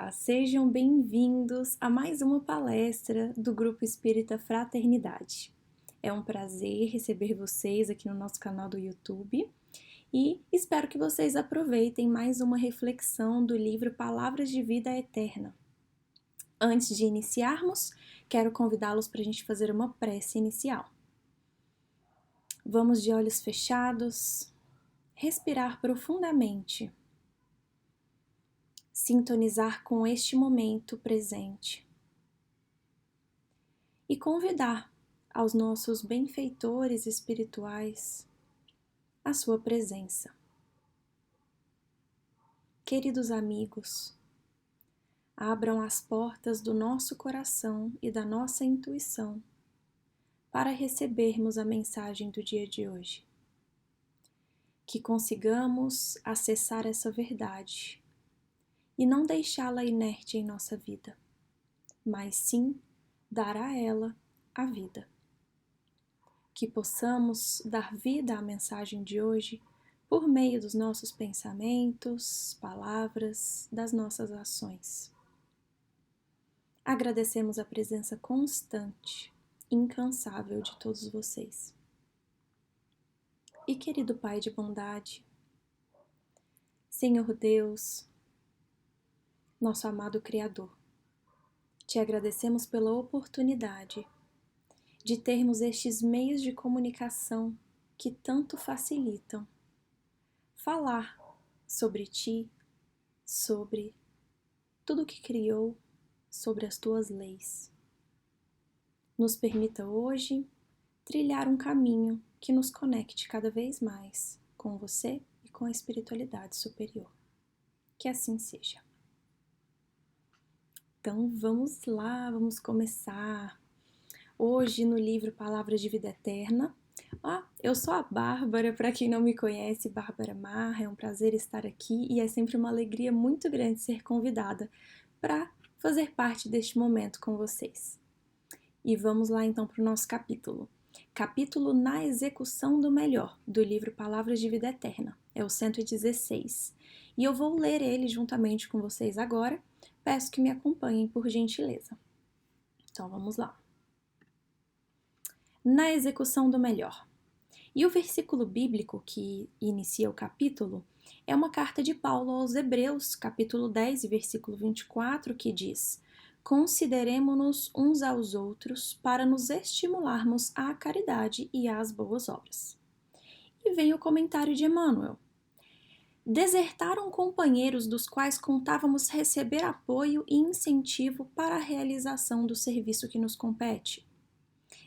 Olá, sejam bem-vindos a mais uma palestra do Grupo Espírita Fraternidade. É um prazer receber vocês aqui no nosso canal do YouTube e espero que vocês aproveitem mais uma reflexão do livro Palavras de Vida Eterna. Antes de iniciarmos, quero convidá-los para a gente fazer uma prece inicial. Vamos de olhos fechados, respirar profundamente, sintonizar com este momento presente e convidar aos nossos benfeitores espirituais a sua presença. Queridos amigos, abram as portas do nosso coração e da nossa intuição para recebermos a mensagem do dia de hoje. Que consigamos acessar essa verdade e não deixá-la inerte em nossa vida, mas sim dar a ela a vida. Que possamos dar vida à mensagem de hoje por meio dos nossos pensamentos, palavras, das nossas ações. Agradecemos a presença constante, incansável de todos vocês. E querido Pai de bondade, Senhor Deus, nosso amado Criador, te agradecemos pela oportunidade de termos estes meios de comunicação que tanto facilitam falar sobre ti, sobre tudo que criou, sobre as tuas leis. Nos permita hoje trilhar um caminho que nos conecte cada vez mais com você e com a espiritualidade superior. Que assim seja. Então vamos lá, vamos começar. Hoje no livro Palavras de Vida Eterna. Eu sou a Bárbara, para quem não me conhece, Bárbara Marra, é um prazer estar aqui e é sempre uma alegria muito grande ser convidada para fazer parte deste momento com vocês. E vamos lá então para o nosso capítulo. Capítulo Na Execução do Melhor, do livro Palavras de Vida Eterna, é o 116. E eu vou ler ele juntamente com vocês agora, peço que me acompanhem por gentileza. Então vamos lá. Na execução do melhor. E o versículo bíblico que inicia o capítulo é uma carta de Paulo aos Hebreus, capítulo 10, versículo 24, que diz: Consideremo-nos uns aos outros para nos estimularmos à caridade e às boas obras. E vem o comentário de Emmanuel. Desertaram companheiros dos quais contávamos receber apoio e incentivo para a realização do serviço que nos compete.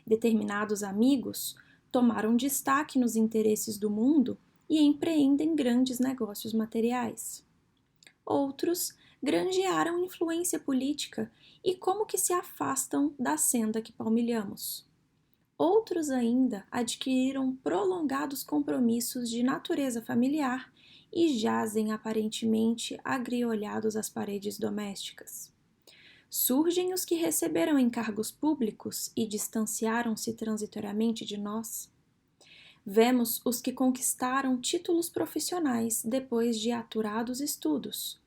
Determinados amigos tomaram destaque nos interesses do mundo e empreendem grandes negócios materiais. Outros granjearam influência política e como que se afastam da senda que palmilhamos. Outros ainda adquiriram prolongados compromissos de natureza familiar e jazem aparentemente agriolhados às paredes domésticas. Surgem os que receberam encargos públicos e distanciaram-se transitoriamente de nós. Vemos os que conquistaram títulos profissionais depois de aturados estudos,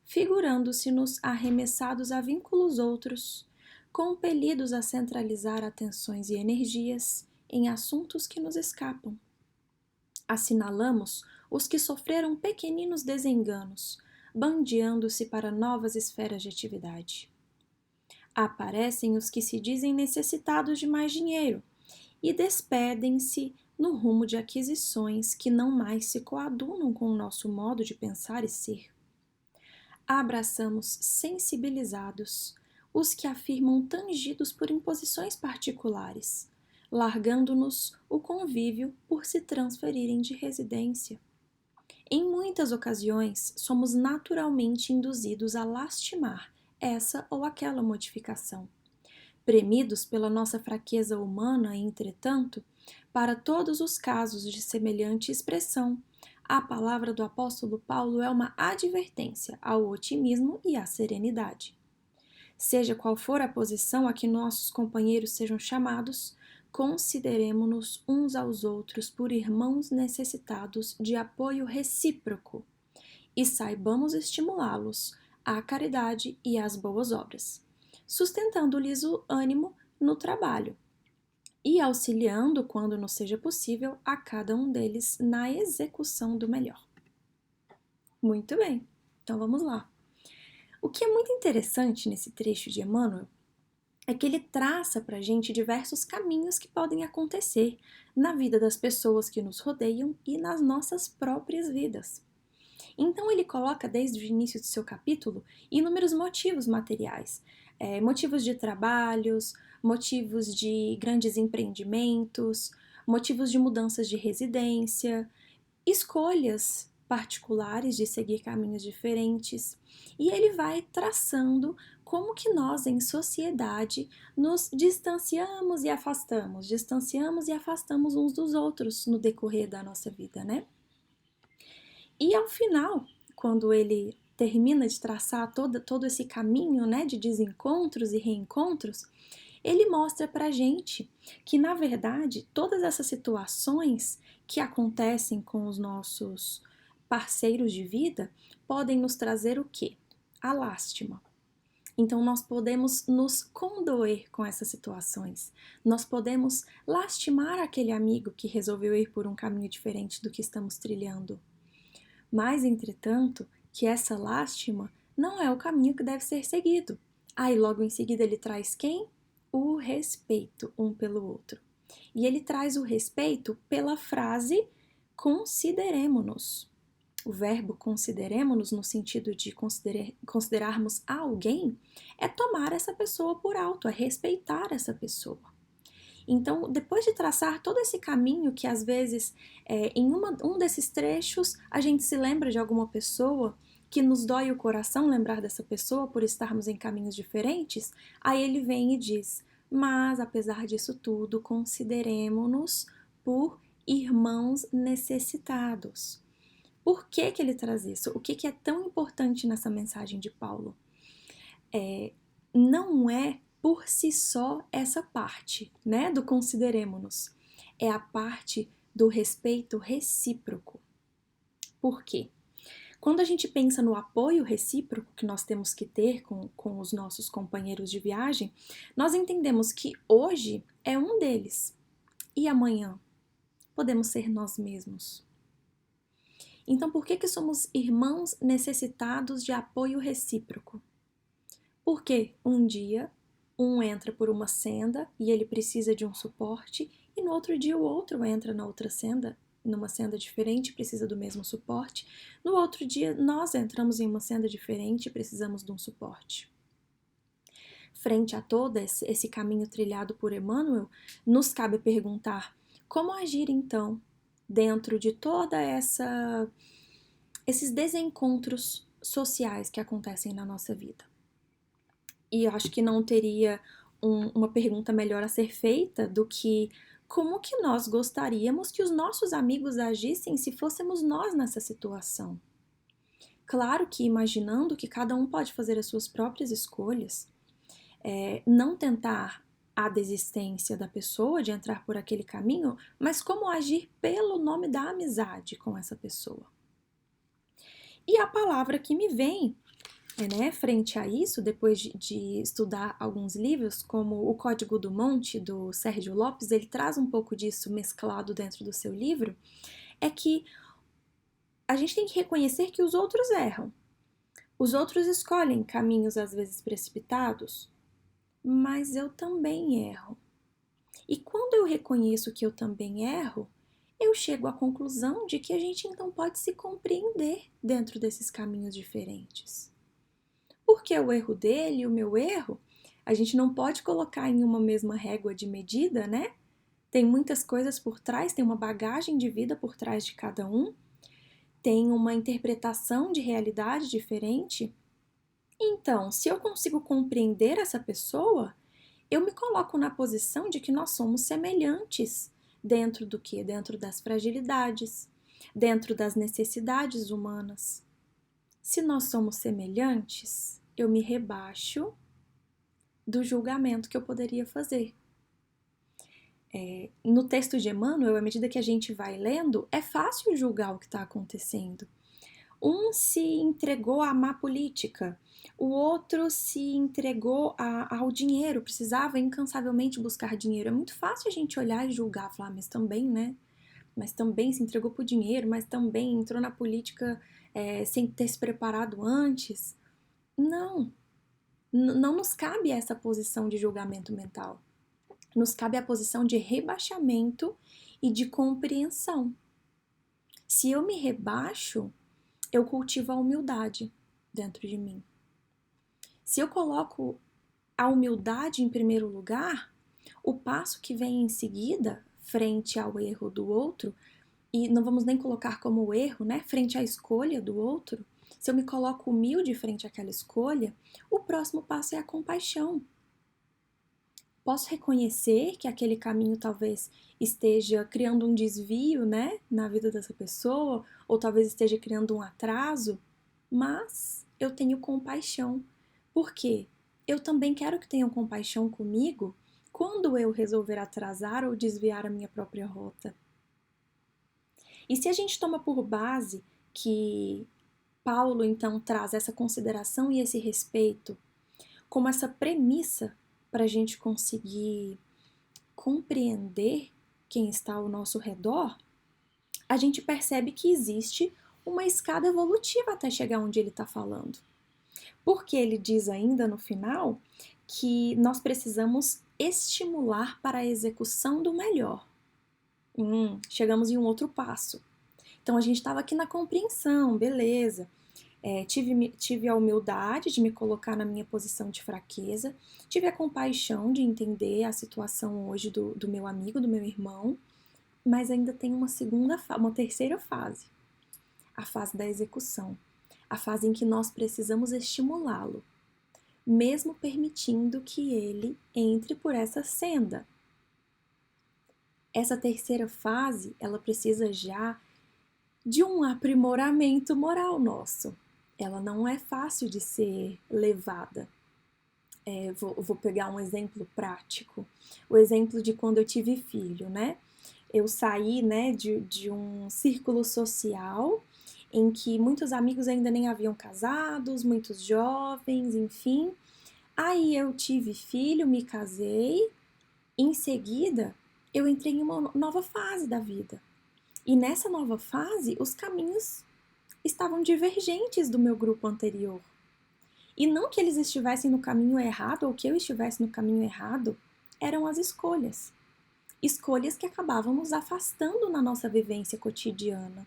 figurando-se-nos arremessados a vínculos outros, compelidos a centralizar atenções e energias em assuntos que nos escapam. Assinalamos os que sofreram pequeninos desenganos, bandeando-se para novas esferas de atividade. Aparecem os que se dizem necessitados de mais dinheiro e despedem-se no rumo de aquisições que não mais se coadunam com o nosso modo de pensar e ser. Abraçamos sensibilizados os que afirmam tangidos por imposições particulares, largando-nos o convívio por se transferirem de residência. Em muitas ocasiões, somos naturalmente induzidos a lastimar essa ou aquela modificação. Premidos pela nossa fraqueza humana, entretanto, para todos os casos de semelhante expressão, a palavra do apóstolo Paulo é uma advertência ao otimismo e à serenidade. Seja qual for a posição a que nossos companheiros sejam chamados, consideremo-nos uns aos outros por irmãos necessitados de apoio recíproco e saibamos estimulá-los à caridade e às boas obras, sustentando-lhes o ânimo no trabalho e auxiliando, quando nos seja possível, a cada um deles na execução do melhor. Muito bem, então vamos lá. O que é muito interessante nesse trecho de Emmanuel é que ele traça para a gente diversos caminhos que podem acontecer na vida das pessoas que nos rodeiam e nas nossas próprias vidas. Então ele coloca desde o início do seu capítulo inúmeros motivos materiais, motivos de trabalhos, motivos de grandes empreendimentos, motivos de mudanças de residência, escolhas particulares de seguir caminhos diferentes, e ele vai traçando como que nós em sociedade nos distanciamos e afastamos uns dos outros no decorrer da nossa vida, né? E ao final, quando ele termina de traçar todo esse caminho, né, de desencontros e reencontros, ele mostra pra gente que, na verdade, todas essas situações que acontecem com os nossos parceiros de vida podem nos trazer o quê? A lástima. Então, nós podemos nos condoer com essas situações. Nós podemos lastimar aquele amigo que resolveu ir por um caminho diferente do que estamos trilhando. Mas, entretanto, que essa lástima não é o caminho que deve ser seguido. Aí, logo em seguida, ele traz quem? O respeito um pelo outro. E ele traz o respeito pela frase consideremo-nos. O verbo consideremo-nos, no sentido de considerarmos alguém, é tomar essa pessoa por alto, é respeitar essa pessoa. Então, depois de traçar todo esse caminho que às vezes em um desses trechos a gente se lembra de alguma pessoa que nos dói o coração lembrar dessa pessoa por estarmos em caminhos diferentes, aí ele vem e diz: mas apesar disso tudo, consideremo-nos por irmãos necessitados. Por que ele traz isso? O que é tão importante nessa mensagem de Paulo? Não é por si só essa parte, né, do consideremo-nos. É a parte do respeito recíproco. Por quê? Quando a gente pensa no apoio recíproco que nós temos que ter com os nossos companheiros de viagem, nós entendemos que hoje é um deles e amanhã podemos ser nós mesmos. Então, por que somos irmãos necessitados de apoio recíproco? Porque um dia um entra por uma senda e ele precisa de um suporte, e no outro dia o outro entra na outra senda, numa senda diferente, precisa do mesmo suporte. No outro dia nós entramos em uma senda diferente e precisamos de um suporte. Frente a todo esse caminho trilhado por Emmanuel, nos cabe perguntar como agir então dentro de toda esses desencontros sociais que acontecem na nossa vida. E eu acho que não teria uma pergunta melhor a ser feita do que como que nós gostaríamos que os nossos amigos agissem se fôssemos nós nessa situação. Claro que imaginando que cada um pode fazer as suas próprias escolhas, não tentar a desistência da pessoa de entrar por aquele caminho, mas como agir pelo nome da amizade com essa pessoa. E a palavra que me vem, frente a isso, depois de estudar alguns livros, como O Código do Monte, do Sérgio Lopes, ele traz um pouco disso mesclado dentro do seu livro, é que a gente tem que reconhecer que os outros erram. Os outros escolhem caminhos às vezes precipitados, mas eu também erro. E quando eu reconheço que eu também erro, eu chego à conclusão de que a gente então pode se compreender dentro desses caminhos diferentes. Porque o erro dele e o meu erro, a gente não pode colocar em uma mesma régua de medida, né? Tem muitas coisas por trás, tem uma bagagem de vida por trás de cada um, tem uma interpretação de realidade diferente. Então, se eu consigo compreender essa pessoa, eu me coloco na posição de que nós somos semelhantes dentro do quê? Dentro das fragilidades, dentro das necessidades humanas. Se nós somos semelhantes, eu me rebaixo do julgamento que eu poderia fazer. No texto de Emmanuel, à medida que a gente vai lendo, é fácil julgar o que está acontecendo. Um se entregou à má política, o outro se entregou ao dinheiro, precisava incansavelmente buscar dinheiro. É muito fácil a gente olhar e julgar, falar, mas também, né? Mas também se entregou por dinheiro, mas também entrou na política sem ter se preparado antes. Não, não nos cabe essa posição de julgamento mental. Nos cabe a posição de rebaixamento e de compreensão. Se eu me rebaixo, eu cultivo a humildade dentro de mim. Se eu coloco a humildade em primeiro lugar, o passo que vem em seguida, frente ao erro do outro, e não vamos nem colocar como erro, né? Frente à escolha do outro, se eu me coloco humilde frente àquela escolha, o próximo passo é a compaixão. Posso reconhecer que aquele caminho talvez esteja criando um desvio, né, na vida dessa pessoa, ou talvez esteja criando um atraso, mas eu tenho compaixão. Por quê? Eu também quero que tenham compaixão comigo quando eu resolver atrasar ou desviar a minha própria rota. E se a gente toma por base que Paulo então traz essa consideração e esse respeito como essa premissa para a gente conseguir compreender quem está ao nosso redor, a gente percebe que existe uma escada evolutiva até chegar onde ele está falando. Porque ele diz ainda no final que nós precisamos estimular para a execução do melhor. Chegamos em um outro passo. Então a gente estava aqui na compreensão, beleza. Tive a humildade de me colocar na minha posição de fraqueza, tive a compaixão de entender a situação hoje do meu amigo, do meu irmão, mas ainda tem uma terceira fase, a fase da execução, a fase em que nós precisamos estimulá-lo, mesmo permitindo que ele entre por essa senda. Essa terceira fase, ela precisa já de um aprimoramento moral nosso. Ela não é fácil de ser levada. Vou pegar um exemplo prático. O exemplo de quando eu tive filho, né? Eu saí, né, de um círculo social em que muitos amigos ainda nem haviam casados, muitos jovens, enfim. Aí eu tive filho, me casei, em seguida eu entrei em uma nova fase da vida. E nessa nova fase, os caminhos estavam divergentes do meu grupo anterior. E não que eles estivessem no caminho errado ou que eu estivesse no caminho errado, eram as escolhas. Escolhas que acabavam nos afastando na nossa vivência cotidiana.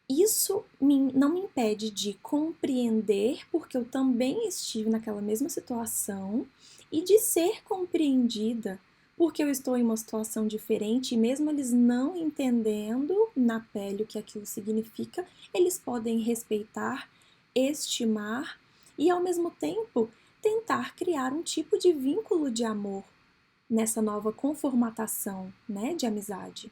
Isso não me impede de compreender, porque eu também estive naquela mesma situação, e de ser compreendida, porque eu estou em uma situação diferente, e mesmo eles não entendendo na pele o que aquilo significa, eles podem respeitar, estimar e, ao mesmo tempo, tentar criar um tipo de vínculo de amor nessa nova conformatação, né, de amizade.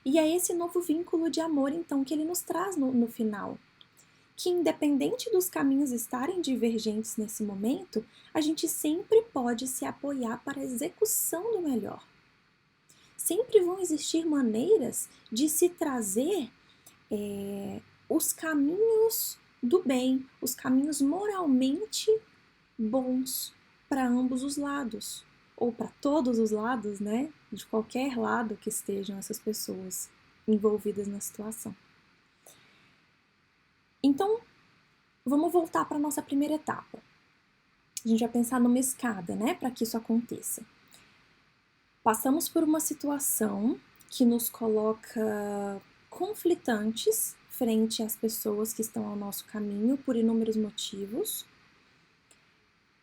E é esse novo vínculo de amor, então, que ele nos traz no final. Que independente dos caminhos estarem divergentes nesse momento, a gente sempre pode se apoiar para a execução do melhor. Sempre vão existir maneiras de se trazer os caminhos do bem, os caminhos moralmente bons para ambos os lados, ou para todos os lados, né? De qualquer lado que estejam essas pessoas envolvidas na situação. Então, vamos voltar para a nossa primeira etapa. A gente vai pensar numa escada, né, para que isso aconteça. Passamos por uma situação que nos coloca conflitantes frente às pessoas que estão ao nosso caminho por inúmeros motivos.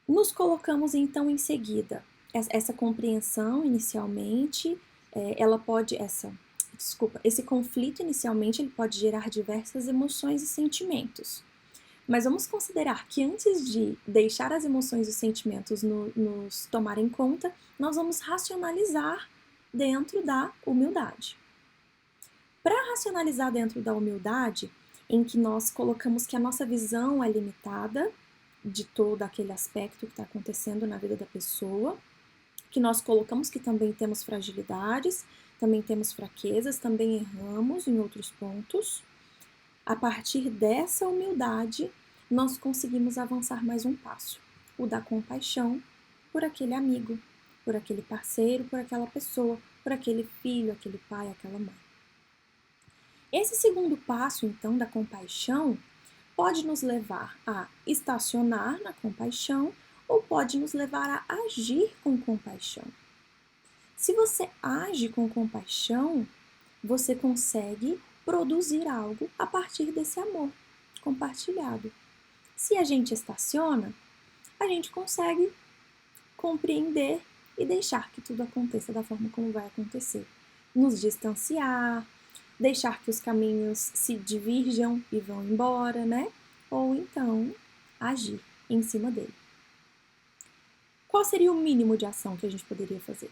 Nos colocamos então em seguida. Essa compreensão inicialmente, esse conflito inicialmente ele pode gerar diversas emoções e sentimentos. Mas vamos considerar que antes de deixar as emoções e os sentimentos nos tomarem conta, nós vamos racionalizar dentro da humildade. Para racionalizar dentro da humildade, em que nós colocamos que a nossa visão é limitada de todo aquele aspecto que está acontecendo na vida da pessoa, que nós colocamos que também temos fragilidades, também temos fraquezas, também erramos em outros pontos. A partir dessa humildade, nós conseguimos avançar mais um passo, o da compaixão por aquele amigo, por aquele parceiro, por aquela pessoa, por aquele filho, aquele pai, aquela mãe. Esse segundo passo, então, da compaixão, pode nos levar a estacionar na compaixão ou pode nos levar a agir com compaixão. Se você age com compaixão, você consegue produzir algo a partir desse amor compartilhado. Se a gente estaciona, a gente consegue compreender e deixar que tudo aconteça da forma como vai acontecer. Nos distanciar, deixar que os caminhos se divirjam e vão embora, né? Ou então agir em cima dele. Qual seria o mínimo de ação que a gente poderia fazer?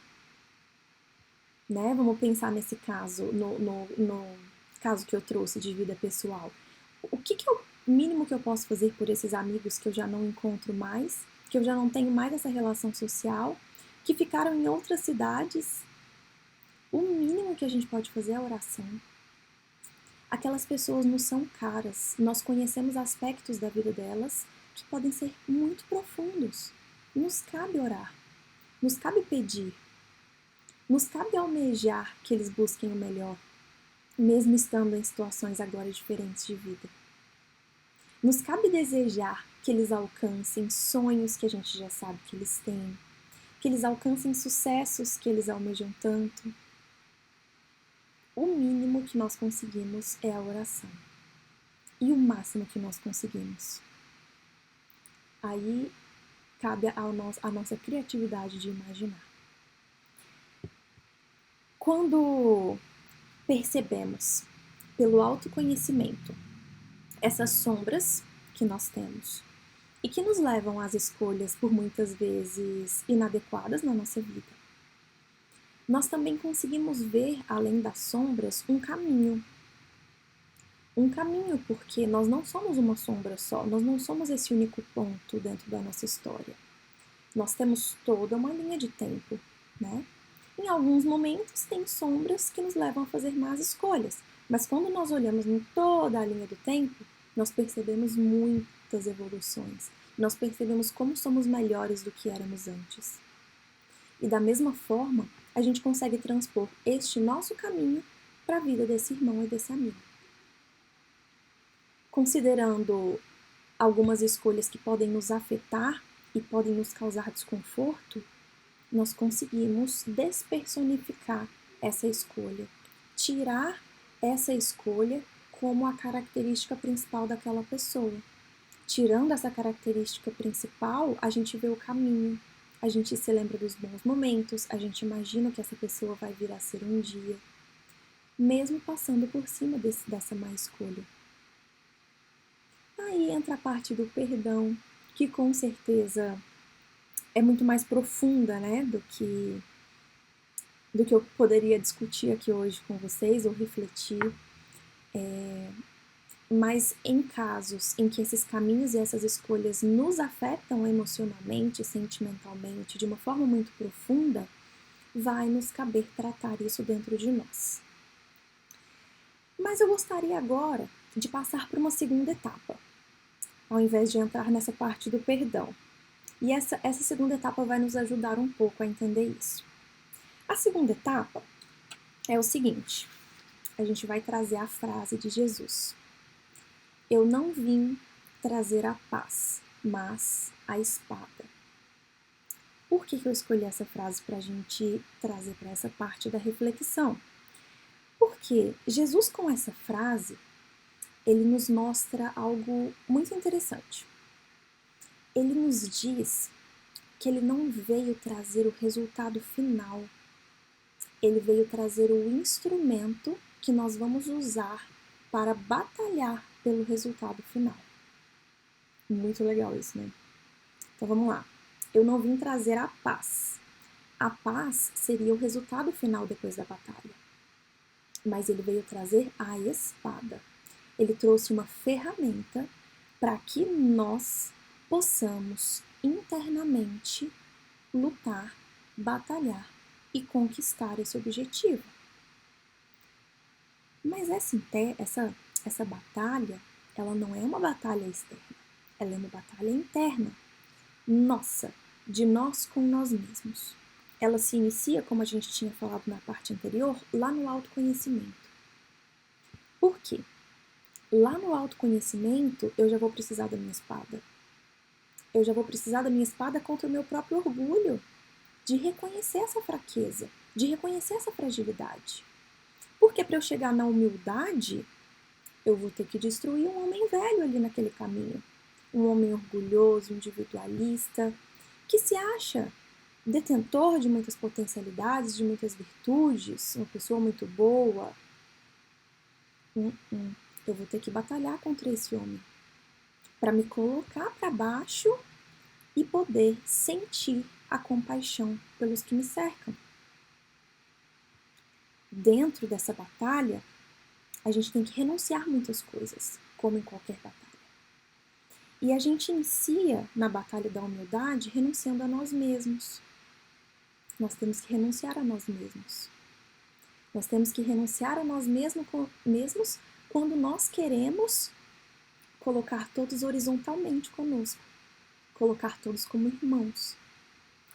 Né? Vamos pensar nesse caso, no caso que eu trouxe de vida pessoal. O que é o mínimo que eu posso fazer por esses amigos que eu já não encontro mais, que eu já não tenho mais essa relação social, que ficaram em outras cidades? O mínimo que a gente pode fazer é a oração. Aquelas pessoas nos são caras, nós conhecemos aspectos da vida delas que podem ser muito profundos. Nos cabe orar, nos cabe pedir, nos cabe almejar que eles busquem o melhor, mesmo estando em situações agora diferentes de vida. Nos cabe desejar que eles alcancem sonhos que a gente já sabe que eles têm, que eles alcancem sucessos que eles almejam tanto. O mínimo que nós conseguimos é a oração. E o máximo que nós conseguimos. Aí cabe a nossa criatividade de imaginar. Quando percebemos, pelo autoconhecimento, essas sombras que nós temos e que nos levam às escolhas por muitas vezes inadequadas na nossa vida, nós também conseguimos ver, além das sombras, um caminho. Um caminho, porque nós não somos uma sombra só, nós não somos esse único ponto dentro da nossa história. Nós temos toda uma linha de tempo, né? Em alguns momentos tem sombras que nos levam a fazer más escolhas, mas quando nós olhamos em toda a linha do tempo, nós percebemos muitas evoluções. Nós percebemos como somos melhores do que éramos antes. E da mesma forma, a gente consegue transpor este nosso caminho para a vida desse irmão e desse amigo. Considerando algumas escolhas que podem nos afetar e podem nos causar desconforto, nós conseguimos despersonificar essa escolha, tirar essa escolha como a característica principal daquela pessoa. Tirando essa característica principal, a gente vê o caminho, a gente se lembra dos bons momentos, a gente imagina que essa pessoa vai vir a ser um dia, mesmo passando por cima dessa má escolha. Aí entra a parte do perdão, que com certeza é muito mais profunda, né, do que eu poderia discutir aqui hoje com vocês ou refletir. Mas em casos em que esses caminhos e essas escolhas nos afetam emocionalmente, sentimentalmente, de uma forma muito profunda, vai nos caber tratar isso dentro de nós. Mas eu gostaria agora de passar para uma segunda etapa, ao invés de entrar nessa parte do perdão. E essa segunda etapa vai nos ajudar um pouco a entender isso. A segunda etapa é o seguinte: a gente vai trazer a frase de Jesus. Eu não vim trazer a paz, mas a espada. Por que eu escolhi essa frase para a gente trazer para essa parte da reflexão? Porque Jesus, com essa frase, ele nos mostra algo muito interessante. Ele nos diz que ele não veio trazer o resultado final. Ele veio trazer o instrumento que nós vamos usar para batalhar pelo resultado final. Muito legal isso, né? Então vamos lá. Eu não vim trazer a paz. A paz seria o resultado final depois da batalha. Mas ele veio trazer a espada. Ele trouxe uma ferramenta para que nós possamos internamente lutar, batalhar e conquistar esse objetivo. Mas essa essa batalha, ela não é uma batalha externa, ela é uma batalha interna, nossa, de nós com nós mesmos. Ela se inicia, como a gente tinha falado na parte anterior, lá no autoconhecimento. Por quê? Lá no autoconhecimento, eu já vou precisar da minha espada. Eu já vou precisar da minha espada contra o meu próprio orgulho, de reconhecer essa fraqueza, de reconhecer essa fragilidade. Porque para eu chegar na humildade, eu vou ter que destruir um homem velho ali naquele caminho. Um homem orgulhoso, individualista, que se acha detentor de muitas potencialidades, de muitas virtudes, uma pessoa muito boa. Eu vou ter que batalhar contra esse homem para me colocar para baixo e poder sentir a compaixão pelos que me cercam. Dentro dessa batalha, a gente tem que renunciar muitas coisas, como em qualquer batalha. E a gente inicia na batalha da humildade renunciando a nós mesmos. Nós temos que renunciar a nós mesmos. Nós temos que renunciar a nós mesmos quando nós queremos colocar todos horizontalmente conosco. Colocar todos como irmãos,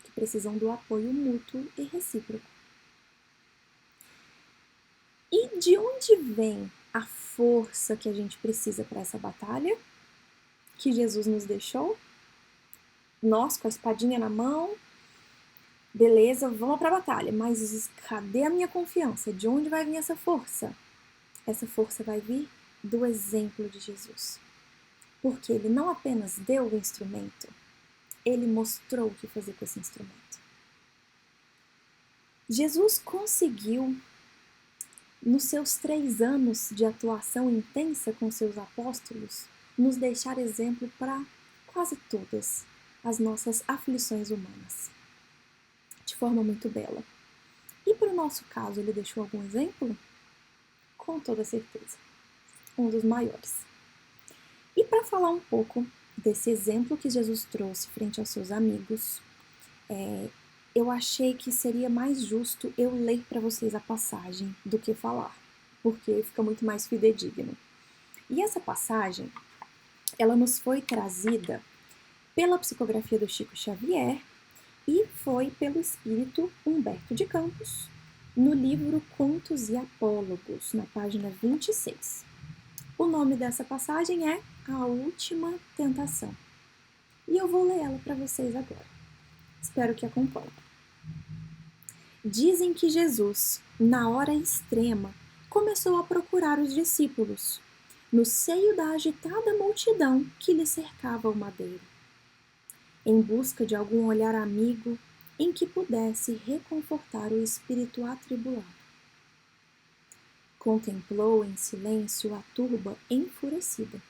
que precisam do apoio mútuo e recíproco. E de onde vem a força que a gente precisa para essa batalha que Jesus nos deixou? Nós com a espadinha na mão, beleza, vamos para a batalha, mas cadê a minha confiança? De onde vai vir essa força? Essa força vai vir do exemplo de Jesus. Porque ele não apenas deu o instrumento, ele mostrou o que fazer com esse instrumento. Jesus conseguiu, nos seus 3 anos de atuação intensa com seus apóstolos, nos deixar exemplo para quase todas as nossas aflições humanas, de forma muito bela. E para o nosso caso, ele deixou algum exemplo? Com toda certeza, um dos maiores. E para falar um pouco desse exemplo que Jesus trouxe frente aos seus amigos, eu achei que seria mais justo eu ler para vocês a passagem do que falar, porque fica muito mais fidedigno. E essa passagem, ela nos foi trazida pela psicografia do Chico Xavier e foi pelo espírito Humberto de Campos, no livro Contos e Apólogos, na página 26. O nome dessa passagem é A Última Tentação. E eu vou ler ela para vocês agora. Espero que acompanhem. Dizem que Jesus, na hora extrema, começou a procurar os discípulos, no seio da agitada multidão que lhe cercava o madeiro, em busca de algum olhar amigo em que pudesse reconfortar o espírito atribulado. Contemplou em silêncio a turba enfurecida.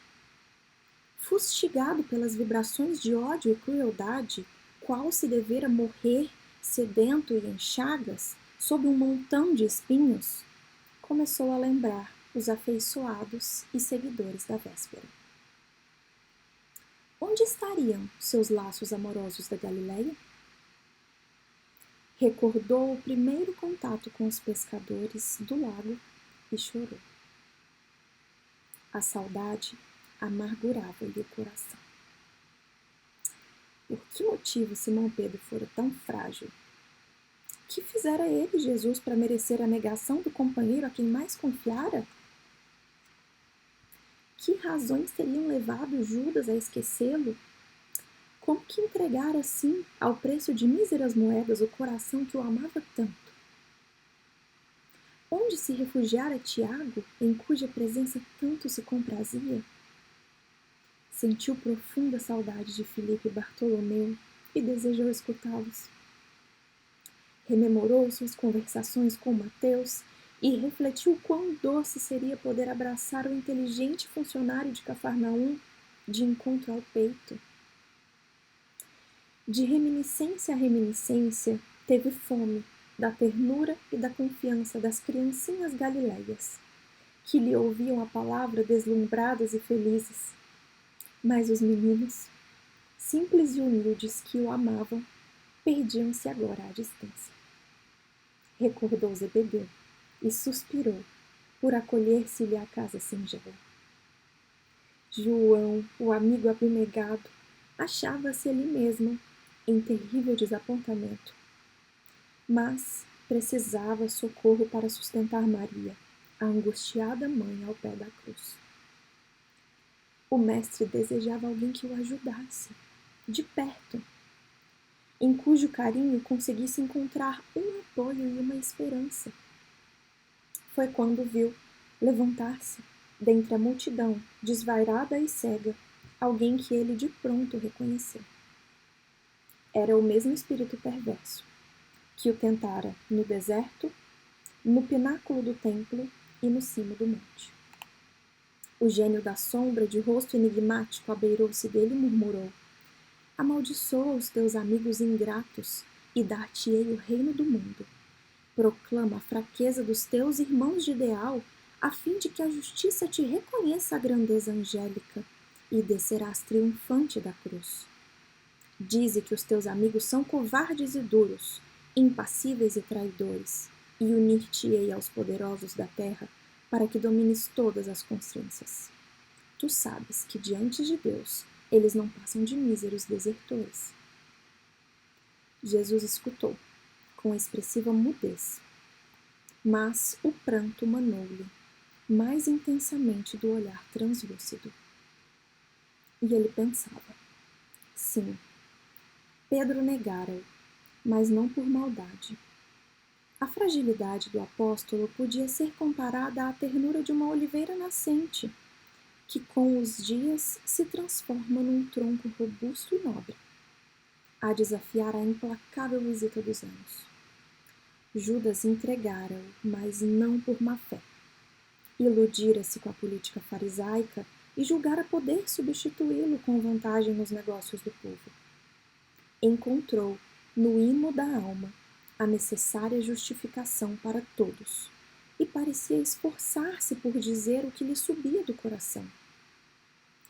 Fustigado pelas vibrações de ódio e crueldade, qual se devera morrer sedento e em chagas, sob um montão de espinhos, começou a lembrar os afeiçoados e seguidores da véspera. Onde estariam seus laços amorosos da Galileia? Recordou o primeiro contato com os pescadores do lago e chorou. A saudade amargurava-lhe o coração. Por que motivo Simão Pedro fora tão frágil? Que fizera ele, Jesus, para merecer a negação do companheiro a quem mais confiara? Que razões teriam levado Judas a esquecê-lo? Como que entregar assim, ao preço de míseras moedas, o coração que o amava tanto? Onde se refugiara Tiago, em cuja presença tanto se comprazia? Sentiu profunda saudade de Filipe e Bartolomeu e desejou escutá-los. Rememorou suas conversações com Mateus e refletiu quão doce seria poder abraçar o inteligente funcionário de Cafarnaum de encontro ao peito. De reminiscência a reminiscência, teve fome da ternura e da confiança das criancinhas galileias, que lhe ouviam a palavra deslumbradas e felizes. Mas os meninos, simples e humildes que o amavam, perdiam-se agora à distância. Recordou Zebedeu e suspirou por acolher-se-lhe à casa singela. João, o amigo abnegado, achava-se ali mesmo, em terrível desapontamento. Mas precisava socorro para sustentar Maria, a angustiada mãe ao pé da cruz. O mestre desejava alguém que o ajudasse, de perto, em cujo carinho conseguisse encontrar um apoio e uma esperança. Foi quando viu levantar-se, dentre a multidão, desvairada e cega, alguém que ele de pronto reconheceu. Era o mesmo espírito perverso, que o tentara no deserto, no pináculo do templo e no cimo do monte. O gênio da sombra, de rosto enigmático, abeirou-se dele e murmurou: amaldiçoa os teus amigos ingratos e dar-te-ei o reino do mundo. Proclama a fraqueza dos teus irmãos de ideal, a fim de que a justiça te reconheça a grandeza angélica, e descerás triunfante da cruz. Dize que os teus amigos são covardes e duros, impassíveis e traidores, e unir-te-ei aos poderosos da terra, para que domines todas as consciências. Tu sabes que diante de Deus eles não passam de míseros desertores. Jesus escutou, com expressiva mudez, mas o pranto manou-lhe mais intensamente do olhar translúcido. E ele pensava: sim, Pedro negara-o, mas não por maldade. A fragilidade do apóstolo podia ser comparada à ternura de uma oliveira nascente, que com os dias se transforma num tronco robusto e nobre, a desafiar a implacável visita dos anos. Judas entregara-o, mas não por má fé. Iludira-se com a política farisaica e julgara poder substituí-lo com vantagem nos negócios do povo. Encontrou, no imo da alma, a necessária justificação para todos, e parecia esforçar-se por dizer o que lhe subia do coração.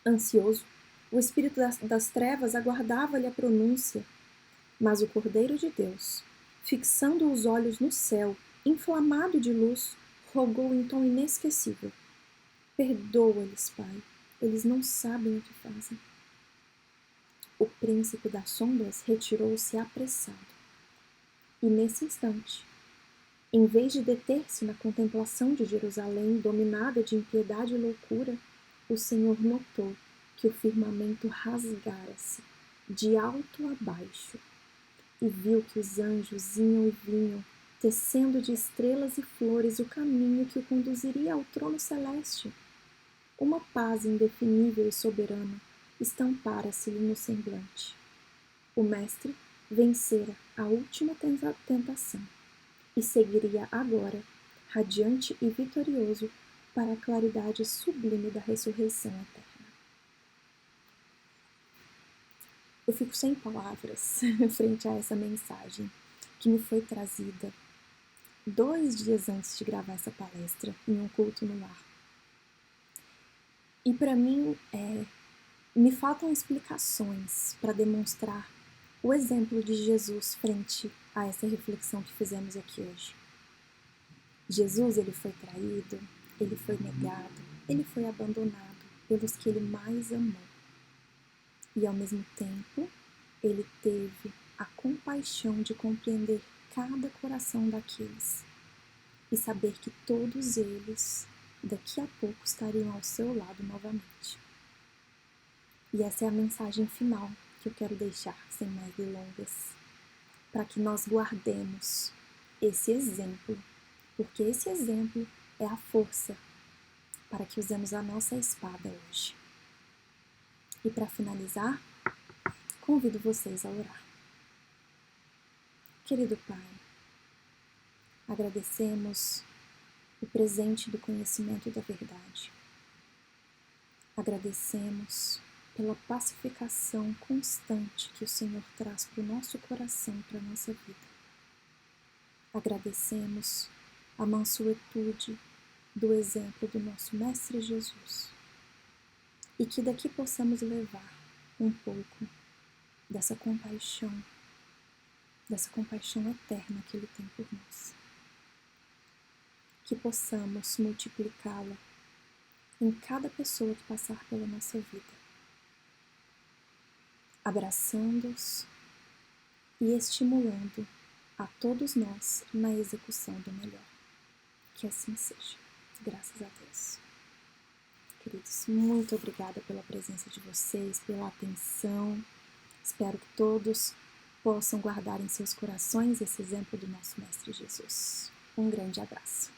Ansioso, o espírito das trevas aguardava-lhe a pronúncia, mas o Cordeiro de Deus, fixando os olhos no céu, inflamado de luz, rogou em tom inesquecível: perdoa-lhes, Pai, eles não sabem o que fazem. O príncipe das sombras retirou-se apressado. E nesse instante, em vez de deter-se na contemplação de Jerusalém dominada de impiedade e loucura, o Senhor notou que o firmamento rasgara-se, de alto a baixo, e viu que os anjos iam e vinham, tecendo de estrelas e flores o caminho que o conduziria ao trono celeste. Uma paz indefinível e soberana estampara-se-lhe no semblante. O mestre vencera a última tentação e seguiria agora, radiante e vitorioso, para a claridade sublime da ressurreição eterna. Eu fico sem palavras frente a essa mensagem que me foi trazida 2 dias antes de gravar essa palestra em um culto no lar. E para mim, me faltam explicações para demonstrar o exemplo de Jesus frente a essa reflexão que fizemos aqui hoje. Jesus, ele foi traído, ele foi negado, ele foi abandonado pelos que ele mais amou. E ao mesmo tempo, ele teve a compaixão de compreender cada coração daqueles e saber que todos eles, daqui a pouco, estariam ao seu lado novamente. E essa é a mensagem final que eu quero deixar, sem mais delongas, para que nós guardemos esse exemplo, porque esse exemplo é a força para que usemos a nossa espada hoje. E para finalizar, convido vocês a orar. Querido Pai, agradecemos o presente do conhecimento da verdade. Agradecemos pela pacificação constante que o Senhor traz para o nosso coração e para a nossa vida. Agradecemos a mansuetude do exemplo do nosso Mestre Jesus e que daqui possamos levar um pouco dessa compaixão eterna que Ele tem por nós. Que possamos multiplicá-la em cada pessoa que passar pela nossa vida, abraçando-os e estimulando a todos nós na execução do melhor. Que assim seja. Graças a Deus. Queridos, muito obrigada pela presença de vocês, pela atenção. Espero que todos possam guardar em seus corações esse exemplo do nosso Mestre Jesus. Um grande abraço.